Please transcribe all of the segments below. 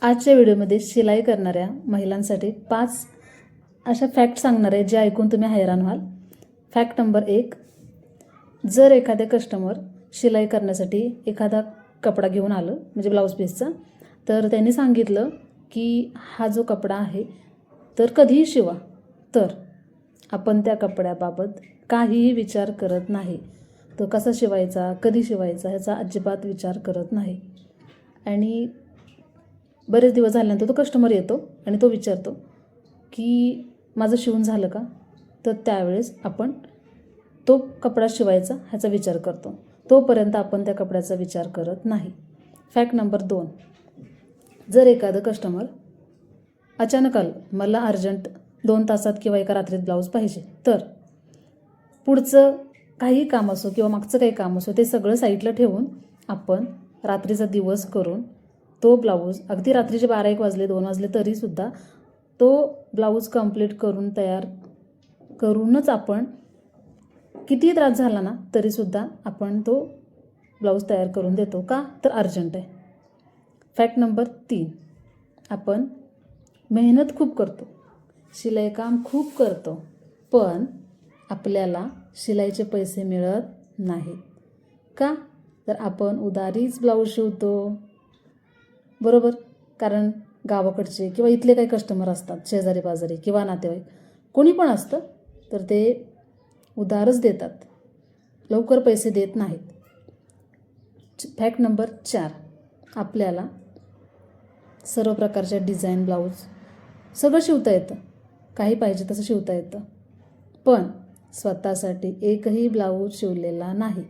आजच्या व्हिडिओमध्ये शिलाई करणाऱ्या महिलांसाठी 5 अशा फॅक्ट सांगणार आहे जे ऐकून तुम्ही हैराण व्हाल. फॅक्ट नंबर 1, जर एखादे कस्टमर शिलाई करण्यासाठी एखादा कपडा घेऊन आलं म्हणजे ब्लाऊज पीसचा, तर त्यांनी सांगितलं की हा जो कपडा आहे तर कधीही शिवा, तर आपण त्या कपड्याबाबत काहीही विचार करत नाही. तो कसा शिवायचा, कधी शिवायचा ह्याचा अजिबात विचार करत नाही. आणि बरेच दिवस झाल्यानंतर तो कस्टमर येतो आणि तो विचारतो की माझं शिवून झालं का, तर त्यावेळेस आपण तो कपडा शिवायचा ह्याचा विचार करतो. तोपर्यंत आपण त्या कपड्याचा विचार करत नाही. फॅक्ट नंबर 2, जर एखादं कस्टमर अचानक आलं, मला अर्जंट 2 तासात किंवा एका रात्रीत ब्लाऊज पाहिजे, तर पुढचं काही काम असो किंवा मागचं काही काम असो ते सगळं साईडला ठेवून आपण रात्रीचा दिवस करून तो ब्लाऊज अगदी रात्रीचे 12-1 वाजले 2 वाजले तरीसुद्धा तो ब्लाऊज कंप्लीट करून तयार करूनच आपण कितीही त्रास झाला ना तरीसुद्धा आपण तो ब्लाऊज तयार करून देतो. का, तर अर्जंट आहे. फॅक्ट नंबर 3, आपण मेहनत खूप करतो, शिलाई काम खूप करतो, पण आपल्याला शिलाईचे पैसे मिळत नाहीत. का, तर आपण उधारीच ब्लाऊज शिवतो. बरोबर, कारण गावाकडचे किंवा इथले काही कस्टमर असतात, शेजारी पाजारी किंवा नातेवाईक कोणी पण असतं, तर ते उधारच देतात, लवकर पैसे देत नाहीत. फॅक्ट नंबर 4, आपल्याला सर्व प्रकारच्या डिझाईन ब्लाऊज सगळं शिवता येतं, काही पाहिजे तसं शिवता येतं, पण स्वतःसाठी एकही ब्लाऊज शिवलेला नाही.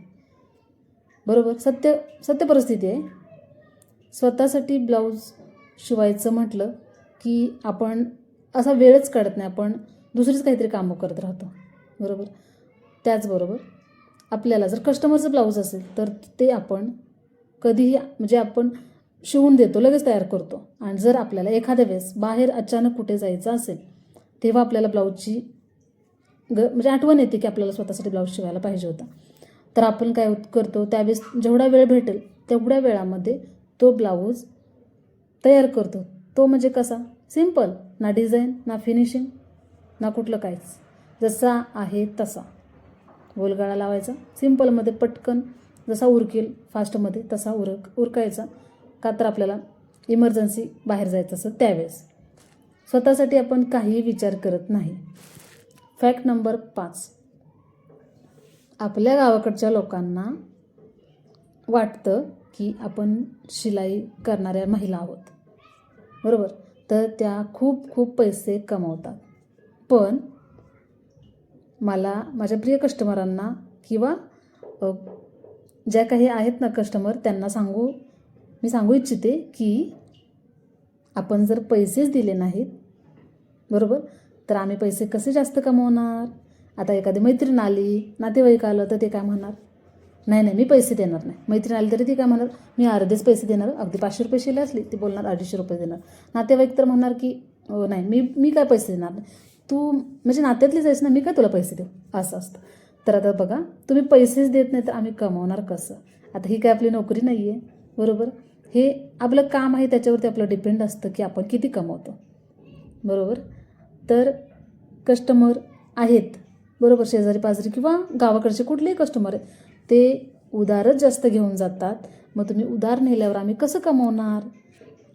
बरोबर, सत्य परिस्थिती आहे. स्वतःसाठी ब्लाऊज शिवायचं म्हटलं की आपण असा वेळच काढत नाही, आपण दुसरीच काहीतरी कामं करत राहतो. बरोबर, त्याचबरोबर आपल्याला जर कस्टमरचं ब्लाऊज असेल तर ते आपण कधीही म्हणजे आपण शिवून देतो, लगेच तयार करतो. आणि जर आपल्याला एखाद्या वेळेस बाहेर अचानक कुठे जायचं असेल तेव्हा आपल्याला ब्लाऊजची म्हणजे आठवण येते की आपल्याला स्वतःसाठी ब्लाऊज शिवायला पाहिजे होता, तर आपण काय करतो, त्यावेळेस जेवढा वेळ भेटेल तेवढ्या वेळामध्ये तो ब्लाऊज तयार करतो. तो म्हणजे कसा, सिंपल, ना डिझाईन ना फिनिशिंग ना कुठलं काहीच, जसा आहे तसा. गोलगळा लावायचा, सिंपलमध्ये पटकन जसा उरकेल फास्टमध्ये तसा उरकायचा. का, तर आपल्याला इमर्जन्सी बाहेर जायचं असं त्यावेळेस स्वतःसाठी आपण काहीही विचार करत नाही. फॅक्ट नंबर 5, आपल्या गावाकडच्या लोकांना वाटतं की आपण शिलाई करणाऱ्या महिला आहोत. बरोबर, तर त्या खूप पैसे कमवतात. पण मला माझ्या प्रिय कस्टमरांना किंवा ज्या काही आहेत ना कस्टमर त्यांना मी सांगू इच्छिते की आपण जर पैसेच दिले नाहीत, बरोबर, तर आम्ही पैसे कसे जास्त कमवणार. आता एखादी मैत्रीण आली, नातेवाईक आलं तर ते काय म्हणणार, नाही मी पैसे देणार नाही. मैत्रीण आली तरी ती काय म्हणणार, मी अर्धेच पैसे देणार, अगदी 500 रुपये शिलाई असली ती बोलणार 250 रुपये देणार. नातेवाईक तर म्हणणार की नाही मी काय पैसे देणार नाही, तू म्हणजे नात्यातलीच आहेस ना, मी काय तुला पैसे देऊ, असं असतं. तर आता बघा, तुम्ही पैसेच देत नाही तर आम्ही कमवणार कसं. आता ही काय आपली नोकरी नाही आहे. बरोबर, हे आपलं काम आहे, त्याच्यावरती आपलं डिपेंड असतं की आपण किती कमवतो. बरोबर, तर कस्टमर आहेत, बरोबर, शेजारी पाजारी किंवा गावाकडचे कुठलेही कस्टमर आहेत, ते उधारच जास्त घेऊन जातात. मग तुम्ही उधार नेल्यावर आम्ही कसं कमवणार.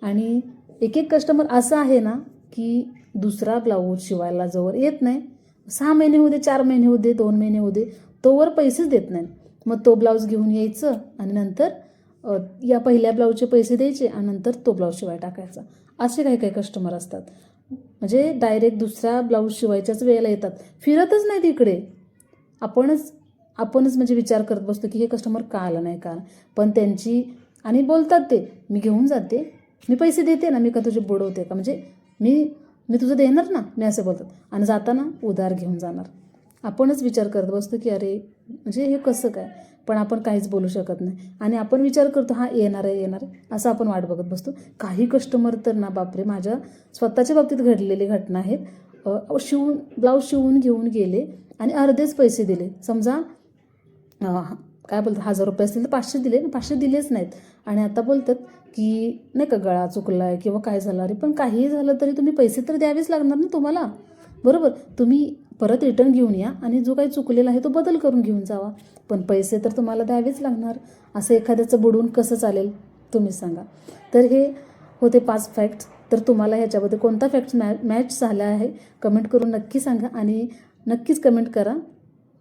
आणि एक कस्टमर असं आहे ना की दुसरा ब्लाऊज शिवायला जवळ येत नाही, 6 महिने होऊ दे, 4 महिने होऊ दे, 2 महिने होऊ दे, तोवर पैसेच देत नाहीत. मग तो ब्लाऊज घेऊन यायचं आणि नंतर या पहिल्या ब्लाऊजचे पैसे द्यायचे आणि नंतर तो ब्लाऊज शिवाय टाकायचा. असे काही कस्टमर असतात, म्हणजे डायरेक्ट दुसरा ब्लाऊज शिवायच्याच वेळेला येतात, फिरतच नाही तिकडे. आपणच म्हणजे विचार करत बसतो की हे कस्टमर का आलं नाही का. पण त्यांची आणि बोलतात ते, मी घेऊन जाते, मी पैसे देते ना, मी का तुझे बुडवते का, म्हणजे मी तुझं देणार ना, मी असं बोलतात. आणि जाताना उधार घेऊन जाणार. आपणच विचार करत बसतो की अरे म्हणजे हे कसं काय, पण आपण काहीच बोलू शकत नाही. आणि आपण विचार करतो हा येणार आहे असं आपण वाट बघत बसतो. काही कस्टमर तर ना बापरे, माझ्या स्वतःच्या बाबतीत घडलेली घटना आहेत. ब्लाऊज शिवून घेऊन गेले आणि अर्धेच पैसे दिले. समजा काय बोलतात 1000 रुपये असतील तर 500 दिले, 500 दिलेच नाहीत. आणि आता बोलतात की नाही का गळा चुकला आहे किंवा काय झालं, अरे पण काहीही झालं तरी तुम्ही पैसे तर द्यावेच लागणार ना तुम्हाला, बरोबर. तुम्ही परत रिटर्न घेऊन या आणि जो काही चुकलेला आहे तो बदल करून घेऊन जावा, पण पैसे तर तुम्हाला द्यावेच लागणार. असं एखाद्याचं बुडवून कसं चालेल तुम्हीच सांगा. तर हे होते 5 फॅक्ट्स. तर तुम्हाला ह्याच्यामध्ये कोणता फॅक्ट्स मॅच झाला आहे कमेंट करून नक्की सांगा आणि नक्कीच कमेंट करा.